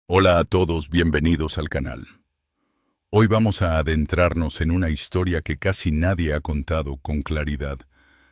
Hola a todos, bienvenidos al canal. Hoy vamos a adentrarnos en una historia que casi nadie ha contado con claridad,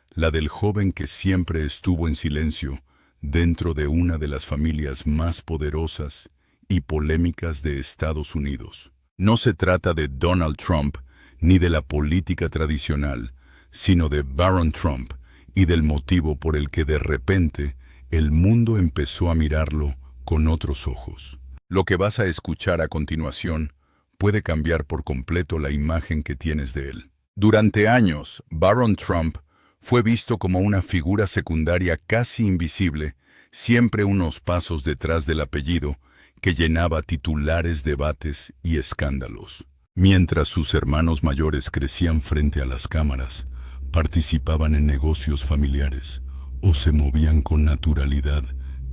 la del joven que siempre estuvo en silencio dentro de una de las familias más poderosas y polémicas de Estados Unidos. No se trata de Donald Trump ni de la política tradicional, sino de Barron Trump y del motivo por el que de repente el mundo empezó a mirarlo con otros ojos. Lo que vas a escuchar a continuación puede cambiar por completo la imagen que tienes de él. Durante años, Barron Trump fue visto como una figura secundaria casi invisible, siempre unos pasos detrás del apellido, que llenaba titulares, debates y escándalos. Mientras sus hermanos mayores crecían frente a las cámaras, participaban en negocios familiares o se movían con naturalidad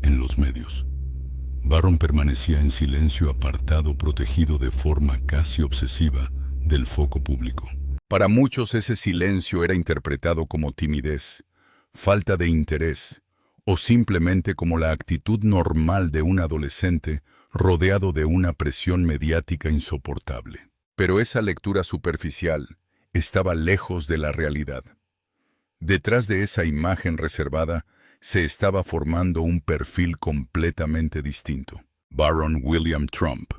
en los medios. Barron permanecía en silencio, apartado, protegido de forma casi obsesiva del foco público. Para muchos ese silencio era interpretado como timidez, falta de interés o simplemente como la actitud normal de un adolescente rodeado de una presión mediática insoportable. Pero esa lectura superficial estaba lejos de la realidad. Detrás de esa imagen reservada se estaba formando un perfil completamente distinto. Barron William Trump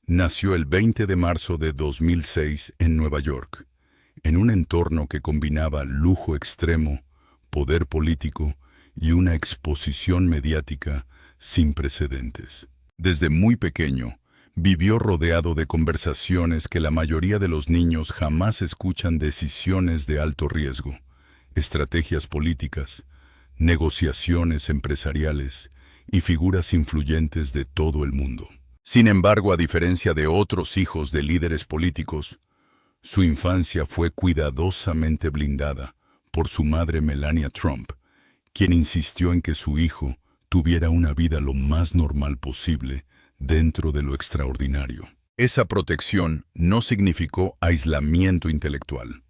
nació el 20 de marzo de 2006 en Nueva York, en un entorno que combinaba lujo extremo, poder político y una exposición mediática sin precedentes. Desde muy pequeño, vivió rodeado de conversaciones que la mayoría de los niños jamás escuchan: decisiones de alto riesgo, estrategias políticas, negociaciones empresariales y figuras influyentes de todo el mundo. Sin embargo, a diferencia de otros hijos de líderes políticos, su infancia fue cuidadosamente blindada por su madre Melania Trump, quien insistió en que su hijo tuviera una vida lo más normal posible dentro de lo extraordinario. Esa protección no significó aislamiento intelectual.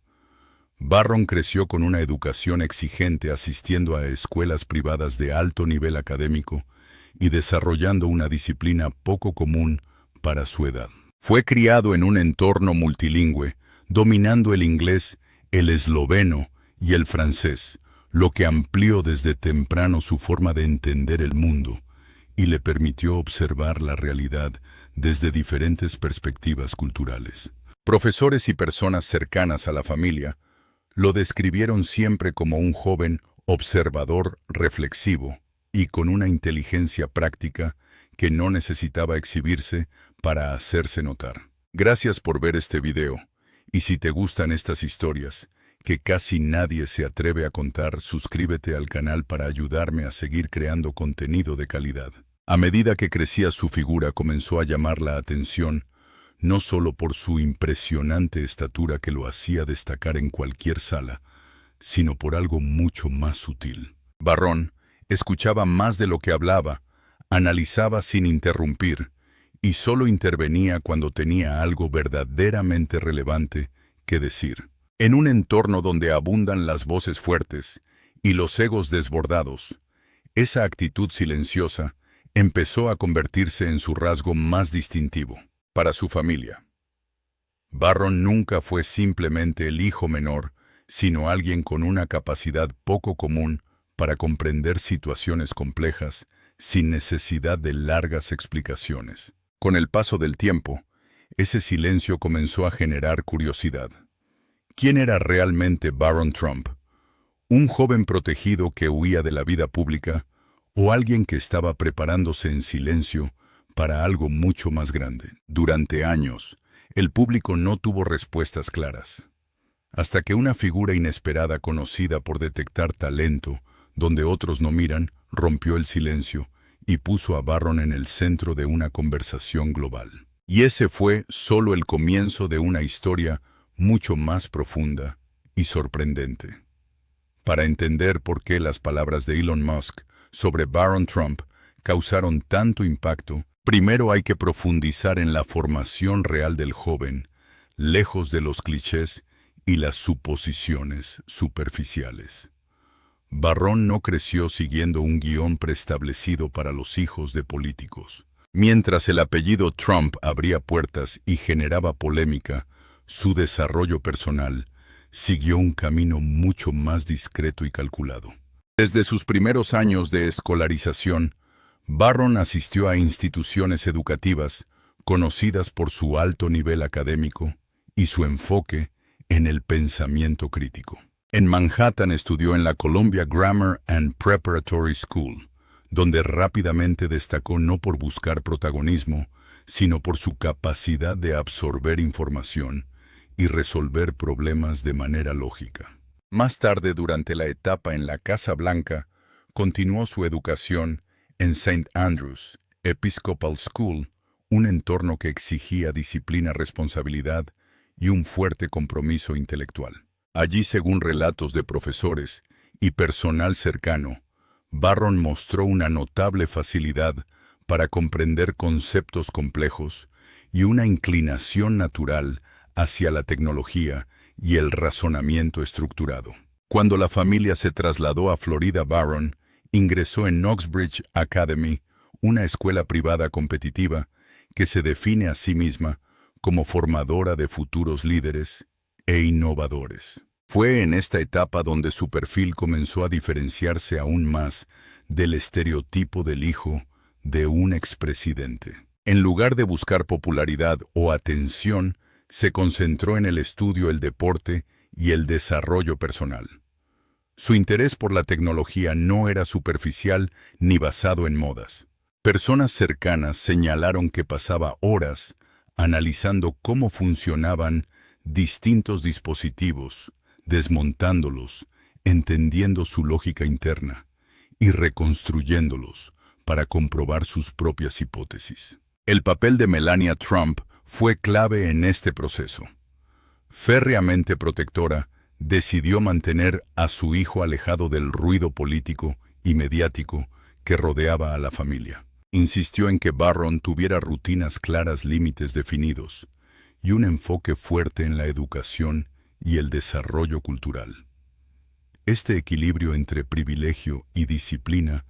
Barron creció con una educación exigente, asistiendo a escuelas privadas de alto nivel académico y desarrollando una disciplina poco común para su edad. Fue criado en un entorno multilingüe, dominando el inglés, el esloveno y el francés, lo que amplió desde temprano su forma de entender el mundo y le permitió observar la realidad desde diferentes perspectivas culturales. Profesores y personas cercanas a la familia lo describieron siempre como un joven observador, reflexivo y con una inteligencia práctica que no necesitaba exhibirse para hacerse notar. Gracias por ver este video, y si te gustan estas historias, que casi nadie se atreve a contar, suscríbete al canal para ayudarme a seguir creando contenido de calidad. A medida que crecía, su figura comenzó a llamar la atención, no solo por su impresionante estatura que lo hacía destacar en cualquier sala, sino por algo mucho más sutil. Barron escuchaba más de lo que hablaba, analizaba sin interrumpir, y solo intervenía cuando tenía algo verdaderamente relevante que decir. En un entorno donde abundan las voces fuertes y los egos desbordados, esa actitud silenciosa empezó a convertirse en su rasgo más distintivo. Para su familia, Barron nunca fue simplemente el hijo menor, sino alguien con una capacidad poco común para comprender situaciones complejas sin necesidad de largas explicaciones. Con el paso del tiempo, ese silencio comenzó a generar curiosidad. ¿Quién era realmente Barron Trump? ¿Un joven protegido que huía de la vida pública o alguien que estaba preparándose en silencio para algo mucho más grande? Durante años, el público no tuvo respuestas claras, hasta que una figura inesperada, conocida por detectar talento donde otros no miran, rompió el silencio y puso a Barron en el centro de una conversación global. Y ese fue solo el comienzo de una historia mucho más profunda y sorprendente. Para entender por qué las palabras de Elon Musk sobre Barron Trump causaron tanto impacto, primero hay que profundizar en la formación real del joven, lejos de los clichés y las suposiciones superficiales. Barron no creció siguiendo un guión preestablecido para los hijos de políticos. Mientras el apellido Trump abría puertas y generaba polémica, su desarrollo personal siguió un camino mucho más discreto y calculado. Desde sus primeros años de escolarización, Barron asistió a instituciones educativas conocidas por su alto nivel académico y su enfoque en el pensamiento crítico. En Manhattan estudió en la Columbia Grammar and Preparatory School, donde rápidamente destacó no por buscar protagonismo, sino por su capacidad de absorber información y resolver problemas de manera lógica. Más tarde, durante la etapa en la Casa Blanca, continuó su educación en St. Andrews Episcopal School, un entorno que exigía disciplina, responsabilidad y un fuerte compromiso intelectual. Allí, según relatos de profesores y personal cercano, Barron mostró una notable facilidad para comprender conceptos complejos y una inclinación natural hacia la tecnología y el razonamiento estructurado. Cuando la familia se trasladó a Florida, Barron ingresó en Knoxbridge Academy, una escuela privada competitiva que se define a sí misma como formadora de futuros líderes e innovadores. Fue en esta etapa donde su perfil comenzó a diferenciarse aún más del estereotipo del hijo de un expresidente. En lugar de buscar popularidad o atención, se concentró en el estudio, el deporte y el desarrollo personal. Su interés por la tecnología no era superficial ni basado en modas. Personas cercanas señalaron que pasaba horas analizando cómo funcionaban distintos dispositivos, desmontándolos, entendiendo su lógica interna y reconstruyéndolos para comprobar sus propias hipótesis. El papel de Melania Trump fue clave en este proceso. Férreamente protectora, decidió mantener a su hijo alejado del ruido político y mediático que rodeaba a la familia. Insistió en que Barron tuviera rutinas claras, límites definidos y un enfoque fuerte en la educación y el desarrollo cultural. Este equilibrio entre privilegio y disciplina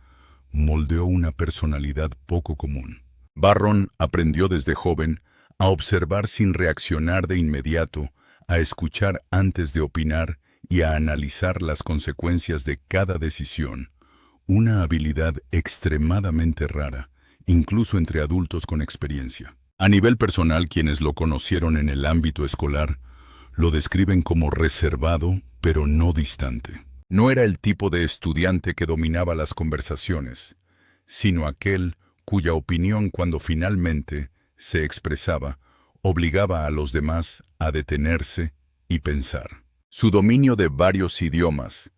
moldeó una personalidad poco común. Barron aprendió desde joven a observar sin reaccionar de inmediato, a escuchar antes de opinar y a analizar las consecuencias de cada decisión, una habilidad extremadamente rara, incluso entre adultos con experiencia. A nivel personal, quienes lo conocieron en el ámbito escolar lo describen como reservado, pero no distante. No era el tipo de estudiante que dominaba las conversaciones, sino aquel cuya opinión, cuando finalmente se expresaba, obligaba a los demás a detenerse y pensar. Su dominio de varios idiomas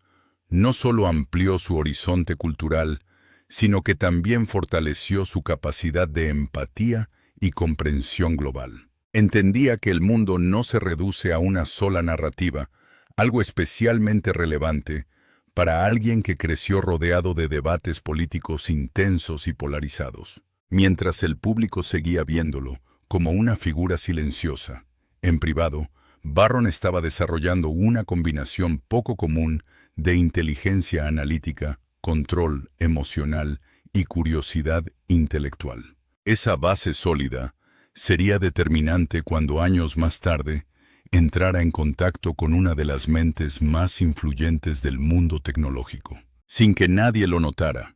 no solo amplió su horizonte cultural, sino que también fortaleció su capacidad de empatía y comprensión global. Entendía que el mundo no se reduce a una sola narrativa, algo especialmente relevante para alguien que creció rodeado de debates políticos intensos y polarizados. Mientras el público seguía viéndolo como una figura silenciosa, en privado, Barron estaba desarrollando una combinación poco común de inteligencia analítica, control emocional y curiosidad intelectual. Esa base sólida sería determinante cuando años más tarde entrara en contacto con una de las mentes más influyentes del mundo tecnológico. Sin que nadie lo notara,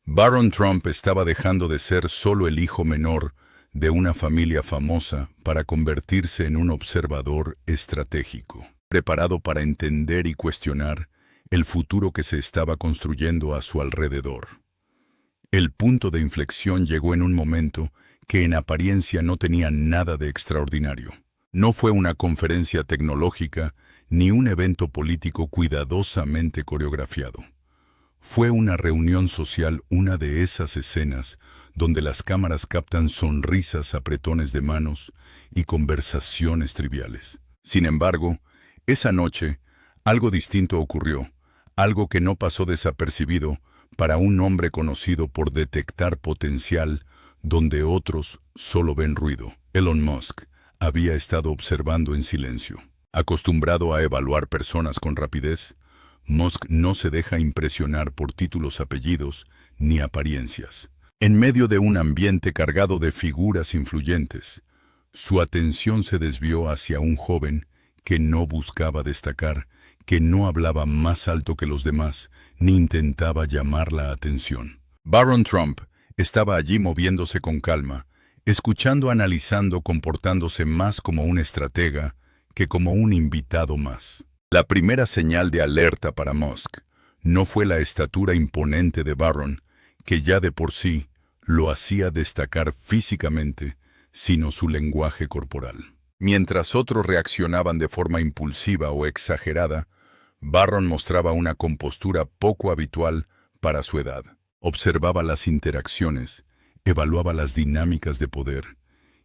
Barron Trump estaba dejando de ser solo el hijo menor de una familia famosa para convertirse en un observador estratégico, preparado para entender y cuestionar el futuro que se estaba construyendo a su alrededor. El punto de inflexión llegó en un momento que en apariencia no tenía nada de extraordinario. No fue una conferencia tecnológica ni un evento político cuidadosamente coreografiado. Fue una reunión social, una de esas escenas donde las cámaras captan sonrisas, apretones de manos y conversaciones triviales. Sin embargo, esa noche, algo distinto ocurrió, algo que no pasó desapercibido para un hombre conocido por detectar potencial donde otros solo ven ruido. Elon Musk había estado observando en silencio. Acostumbrado a evaluar personas con rapidez, Musk no se deja impresionar por títulos, apellidos ni apariencias. En medio de un ambiente cargado de figuras influyentes, su atención se desvió hacia un joven que no buscaba destacar, que no hablaba más alto que los demás, ni intentaba llamar la atención. Barron Trump estaba allí moviéndose con calma, escuchando, analizando, comportándose más como un estratega que como un invitado más. La primera señal de alerta para Musk no fue la estatura imponente de Barron, que ya de por sí lo hacía destacar físicamente, sino su lenguaje corporal. Mientras otros reaccionaban de forma impulsiva o exagerada, Barron mostraba una compostura poco habitual para su edad. Observaba las interacciones, evaluaba las dinámicas de poder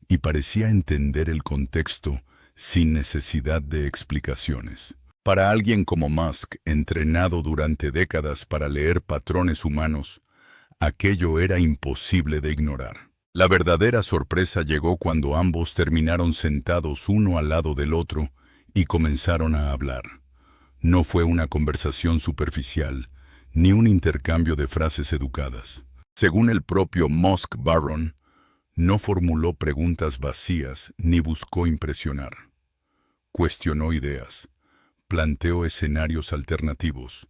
y parecía entender el contexto sin necesidad de explicaciones. Para alguien como Musk, entrenado durante décadas para leer patrones humanos, aquello era imposible de ignorar. La verdadera sorpresa llegó cuando ambos terminaron sentados uno al lado del otro y comenzaron a hablar. No fue una conversación superficial, ni un intercambio de frases educadas. Según el propio Musk, Barron no formuló preguntas vacías ni buscó impresionar. Cuestionó ideas, planteó escenarios alternativos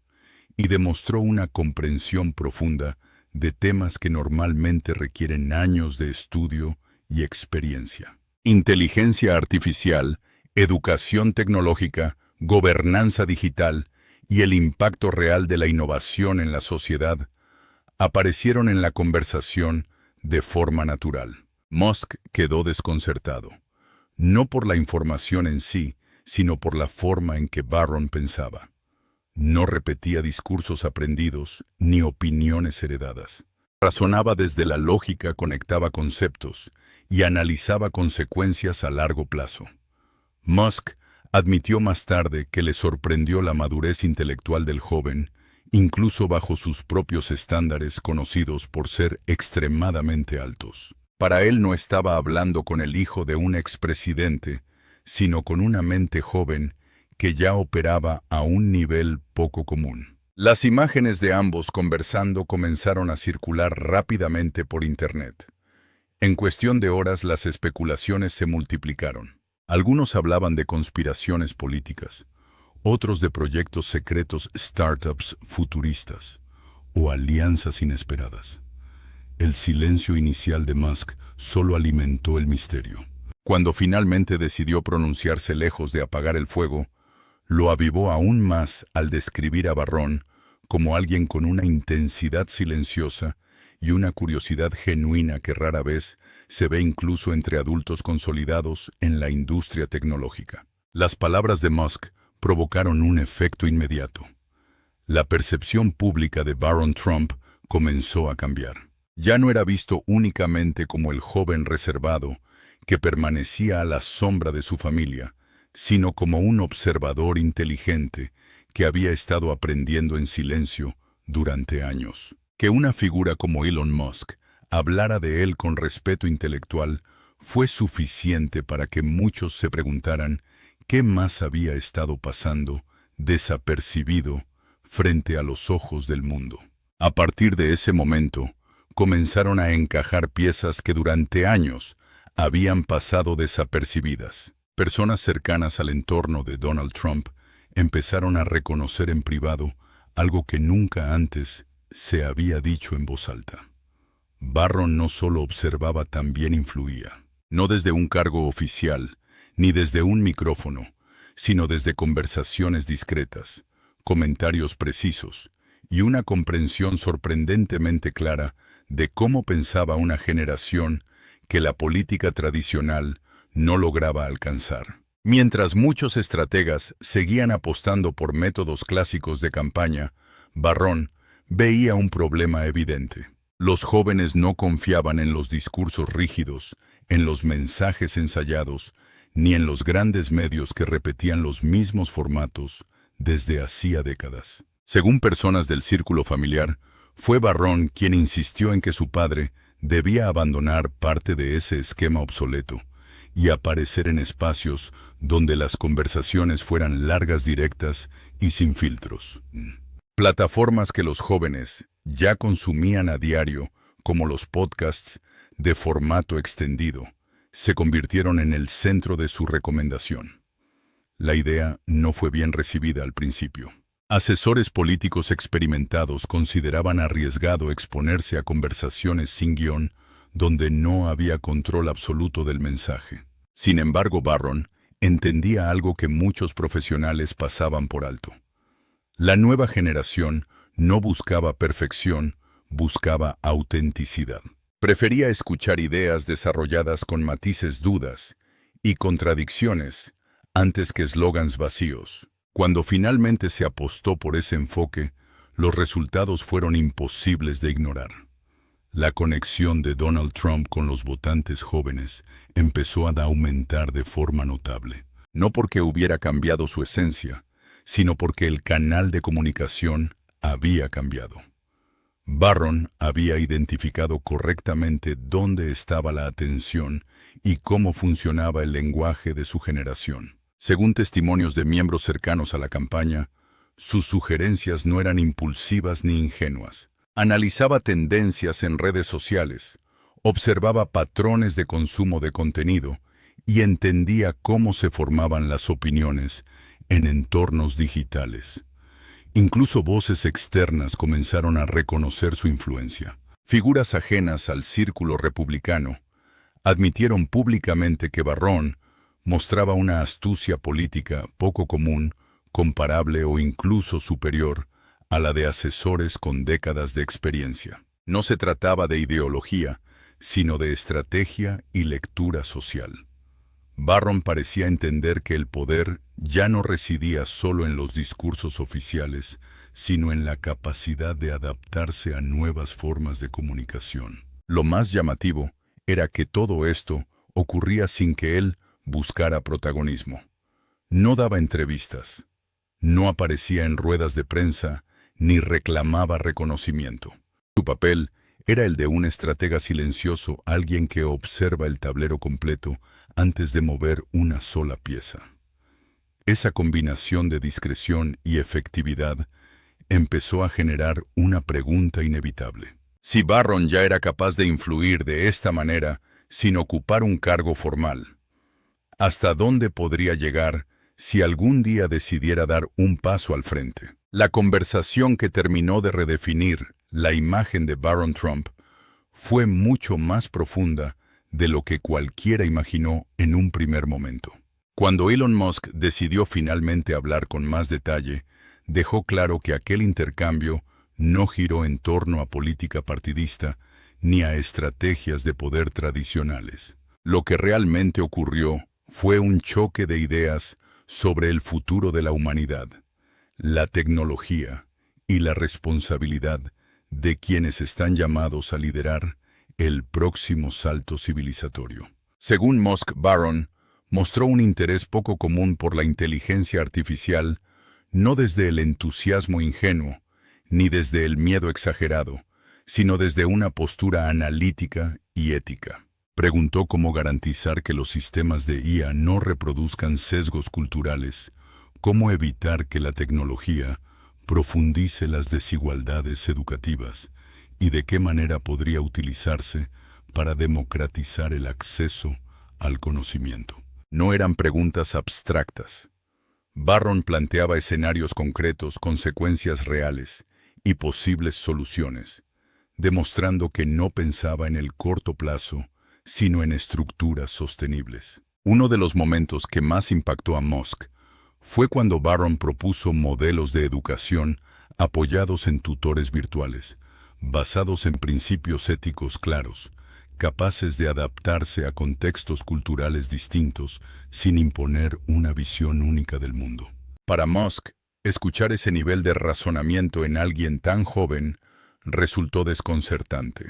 y demostró una comprensión profunda de temas que normalmente requieren años de estudio y experiencia. Inteligencia artificial, educación tecnológica, gobernanza digital y el impacto real de la innovación en la sociedad aparecieron en la conversación de forma natural. Musk quedó desconcertado, no por la información en sí, sino por la forma en que Barron pensaba. No repetía discursos aprendidos ni opiniones heredadas. Razonaba desde la lógica, conectaba conceptos y analizaba consecuencias a largo plazo. Musk admitió más tarde que le sorprendió la madurez intelectual del joven, incluso bajo sus propios estándares conocidos por ser extremadamente altos. Para él no estaba hablando con el hijo de un expresidente, sino con una mente joven que ya operaba a un nivel poco común. Las imágenes de ambos conversando comenzaron a circular rápidamente por Internet. En cuestión de horas las especulaciones se multiplicaron. Algunos hablaban de conspiraciones políticas, otros de proyectos secretos, startups futuristas o alianzas inesperadas. El silencio inicial de Musk solo alimentó el misterio. Cuando finalmente decidió pronunciarse lejos de apagar el fuego, lo avivó aún más al describir a Barron como alguien con una intensidad silenciosa y una curiosidad genuina que rara vez se ve incluso entre adultos consolidados en la industria tecnológica. Las palabras de Musk provocaron un efecto inmediato. La percepción pública de Barron Trump comenzó a cambiar. Ya no era visto únicamente como el joven reservado que permanecía a la sombra de su familia, sino como un observador inteligente que había estado aprendiendo en silencio durante años. Que una figura como Elon Musk hablara de él con respeto intelectual fue suficiente para que muchos se preguntaran qué más había estado pasando desapercibido frente a los ojos del mundo. A partir de ese momento, comenzaron a encajar piezas que durante años habían pasado desapercibidas. Personas cercanas al entorno de Donald Trump empezaron a reconocer en privado algo que nunca antes se había dicho en voz alta. Barron no solo observaba, también influía. No desde un cargo oficial, ni desde un micrófono, sino desde conversaciones discretas, comentarios precisos y una comprensión sorprendentemente clara de cómo pensaba una generación que la política tradicional no lograba alcanzar. Mientras muchos estrategas seguían apostando por métodos clásicos de campaña, Barron veía un problema evidente. Los jóvenes no confiaban en los discursos rígidos, en los mensajes ensayados, ni en los grandes medios que repetían los mismos formatos desde hacía décadas. Según personas del círculo familiar, fue Barron quien insistió en que su padre debía abandonar parte de ese esquema obsoleto y aparecer en espacios donde las conversaciones fueran largas, directas y sin filtros. Plataformas que los jóvenes ya consumían a diario como los podcasts de formato extendido, se convirtieron en el centro de su recomendación. La idea no fue bien recibida al principio. Asesores políticos experimentados consideraban arriesgado exponerse a conversaciones sin guión donde no había control absoluto del mensaje. Sin embargo, Barron entendía algo que muchos profesionales pasaban por alto. La nueva generación no buscaba perfección, buscaba autenticidad. Prefería escuchar ideas desarrolladas con matices, dudas y contradicciones antes que eslogans vacíos. Cuando finalmente se apostó por ese enfoque, los resultados fueron imposibles de ignorar. La conexión de Donald Trump con los votantes jóvenes empezó a aumentar de forma notable. No porque hubiera cambiado su esencia, sino porque el canal de comunicación había cambiado. Barron había identificado correctamente dónde estaba la atención y cómo funcionaba el lenguaje de su generación. Según testimonios de miembros cercanos a la campaña, sus sugerencias no eran impulsivas ni ingenuas. Analizaba tendencias en redes sociales, observaba patrones de consumo de contenido y entendía cómo se formaban las opiniones en entornos digitales. Incluso voces externas comenzaron a reconocer su influencia. Figuras ajenas al círculo republicano admitieron públicamente que Barron mostraba una astucia política poco común, comparable o incluso superior a la de asesores con décadas de experiencia. No se trataba de ideología, sino de estrategia y lectura social. Barron parecía entender que el poder ya no residía solo en los discursos oficiales, sino en la capacidad de adaptarse a nuevas formas de comunicación. Lo más llamativo era que todo esto ocurría sin que él buscara protagonismo. No daba entrevistas, no aparecía en ruedas de prensa, ni reclamaba reconocimiento. Su papel era el de un estratega silencioso, alguien que observa el tablero completo antes de mover una sola pieza. Esa combinación de discreción y efectividad empezó a generar una pregunta inevitable. Si Barron ya era capaz de influir de esta manera sin ocupar un cargo formal, ¿hasta dónde podría llegar si algún día decidiera dar un paso al frente? La conversación que terminó de redefinir la imagen de Barron Trump fue mucho más profunda de lo que cualquiera imaginó en un primer momento. Cuando Elon Musk decidió finalmente hablar con más detalle, dejó claro que aquel intercambio no giró en torno a política partidista ni a estrategias de poder tradicionales. Lo que realmente ocurrió fue un choque de ideas sobre el futuro de la humanidad, la tecnología y la responsabilidad de quienes están llamados a liderar el próximo salto civilizatorio. Según Musk, Barron mostró un interés poco común por la inteligencia artificial, no desde el entusiasmo ingenuo, ni desde el miedo exagerado, sino desde una postura analítica y ética. Preguntó cómo garantizar que los sistemas de IA no reproduzcan sesgos culturales, cómo evitar que la tecnología profundice las desigualdades educativas y de qué manera podría utilizarse para democratizar el acceso al conocimiento. No eran preguntas abstractas. Barron planteaba escenarios concretos, consecuencias reales y posibles soluciones, demostrando que no pensaba en el corto plazo, sino en estructuras sostenibles. Uno de los momentos que más impactó a Musk fue cuando Barron propuso modelos de educación apoyados en tutores virtuales, basados en principios éticos claros, capaces de adaptarse a contextos culturales distintos sin imponer una visión única del mundo. Para Musk, escuchar ese nivel de razonamiento en alguien tan joven resultó desconcertante.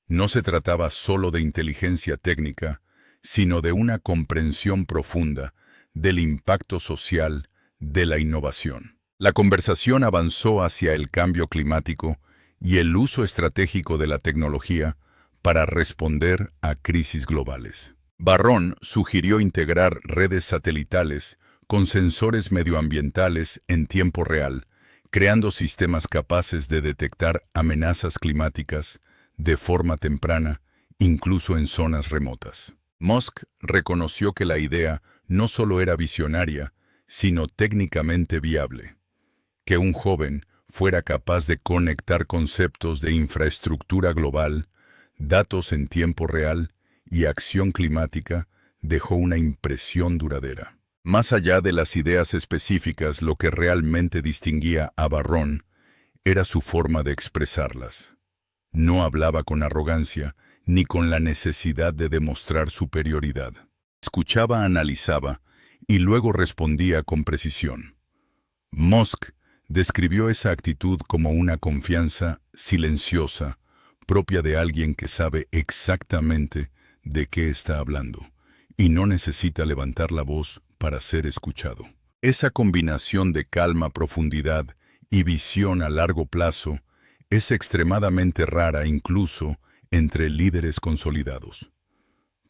No se trataba solo de inteligencia técnica, sino de una comprensión profunda del impacto social de la innovación. La conversación avanzó hacia el cambio climático y el uso estratégico de la tecnología para responder a crisis globales. Barron sugirió integrar redes satelitales con sensores medioambientales en tiempo real, creando sistemas capaces de detectar amenazas climáticas de forma temprana, incluso en zonas remotas. Musk reconoció que la idea no solo era visionaria, sino técnicamente viable. Que un joven fuera capaz de conectar conceptos de infraestructura global, datos en tiempo real y acción climática dejó una impresión duradera. Más allá de las ideas específicas, lo que realmente distinguía a Barron era su forma de expresarlas. No hablaba con arrogancia ni con la necesidad de demostrar superioridad. Escuchaba, analizaba y luego respondía con precisión. Musk describió esa actitud como una confianza silenciosa, propia de alguien que sabe exactamente de qué está hablando y no necesita levantar la voz para ser escuchado. Esa combinación de calma, profundidad y visión a largo plazo es extremadamente rara incluso entre líderes consolidados.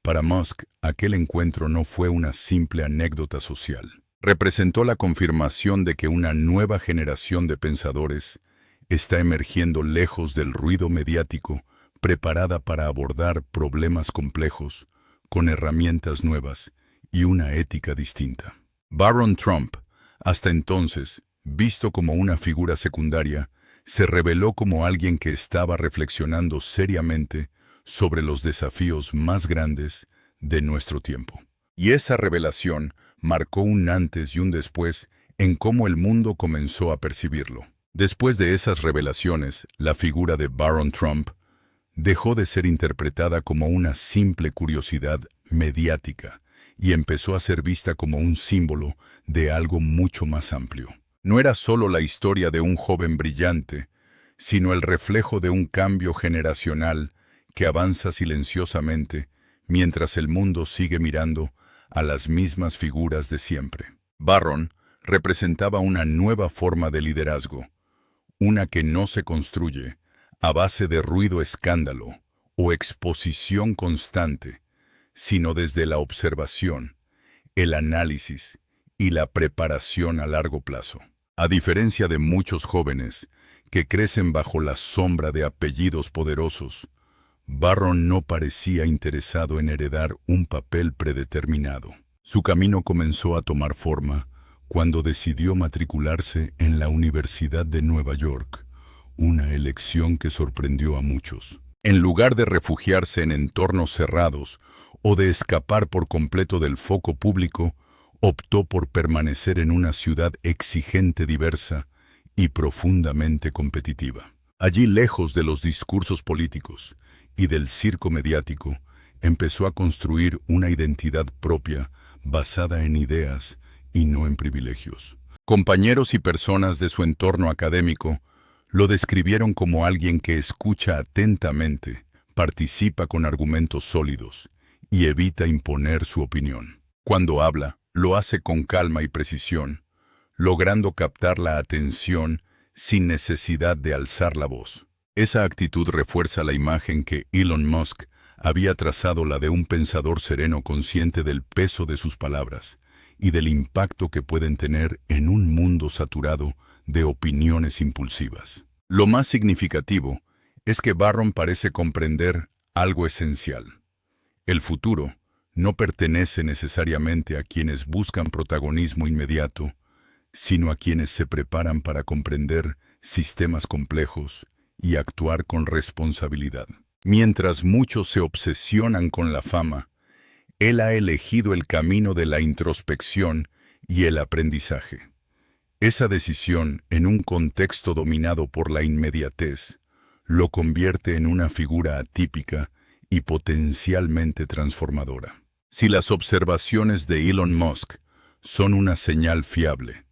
Para Musk, aquel encuentro no fue una simple anécdota social. Representó la confirmación de que una nueva generación de pensadores está emergiendo lejos del ruido mediático, preparada para abordar problemas complejos, con herramientas nuevas y una ética distinta. Barron Trump, hasta entonces, visto como una figura secundaria, se reveló como alguien que estaba reflexionando seriamente sobre los desafíos más grandes de nuestro tiempo. Y esa revelación marcó un antes y un después en cómo el mundo comenzó a percibirlo. Después de esas revelaciones, la figura de Barron Trump dejó de ser interpretada como una simple curiosidad mediática y empezó a ser vista como un símbolo de algo mucho más amplio. No era solo la historia de un joven brillante, sino el reflejo de un cambio generacional que avanza silenciosamente mientras el mundo sigue mirando a las mismas figuras de siempre. Barron representaba una nueva forma de liderazgo, una que no se construye a base de ruido, escándalo o exposición constante, sino desde la observación, el análisis y la preparación a largo plazo. A diferencia de muchos jóvenes que crecen bajo la sombra de apellidos poderosos, Barron no parecía interesado en heredar un papel predeterminado. Su camino comenzó a tomar forma cuando decidió matricularse en la Universidad de Nueva York, una elección que sorprendió a muchos. En lugar de refugiarse en entornos cerrados o de escapar por completo del foco público, optó por permanecer en una ciudad exigente, diversa y profundamente competitiva. Allí, lejos de los discursos políticos y del circo mediático, empezó a construir una identidad propia basada en ideas y no en privilegios. Compañeros y personas de su entorno académico lo describieron como alguien que escucha atentamente, participa con argumentos sólidos y evita imponer su opinión. Cuando habla, lo hace con calma y precisión, logrando captar la atención sin necesidad de alzar la voz. Esa actitud refuerza la imagen que Elon Musk había trazado, la de un pensador sereno consciente del peso de sus palabras y del impacto que pueden tener en un mundo saturado de opiniones impulsivas. Lo más significativo es que Barron parece comprender algo esencial. El futuro no pertenece necesariamente a quienes buscan protagonismo inmediato, sino a quienes se preparan para comprender sistemas complejos y actuar con responsabilidad. Mientras muchos se obsesionan con la fama, él ha elegido el camino de la introspección y el aprendizaje. Esa decisión, en un contexto dominado por la inmediatez, lo convierte en una figura atípica y potencialmente transformadora. Si las observaciones de Elon Musk son una señal fiable,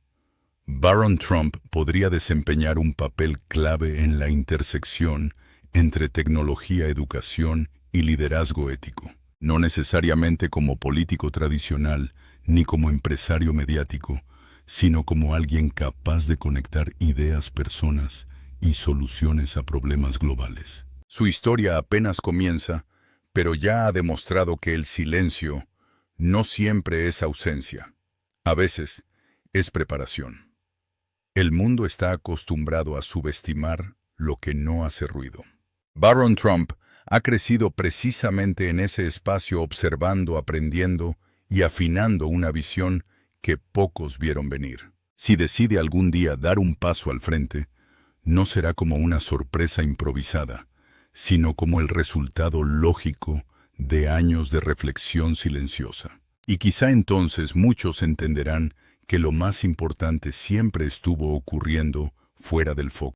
Barron Trump podría desempeñar un papel clave en la intersección entre tecnología, educación y liderazgo ético. No necesariamente como político tradicional ni como empresario mediático, sino como alguien capaz de conectar ideas, personas y soluciones a problemas globales. Su historia apenas comienza, pero ya ha demostrado que el silencio no siempre es ausencia. A veces es preparación. El mundo está acostumbrado a subestimar lo que no hace ruido. Barron Trump ha crecido precisamente en ese espacio observando, aprendiendo y afinando una visión que pocos vieron venir. Si decide algún día dar un paso al frente, no será como una sorpresa improvisada, sino como el resultado lógico de años de reflexión silenciosa. Y quizá entonces muchos entenderán que lo más importante siempre estuvo ocurriendo fuera del foco.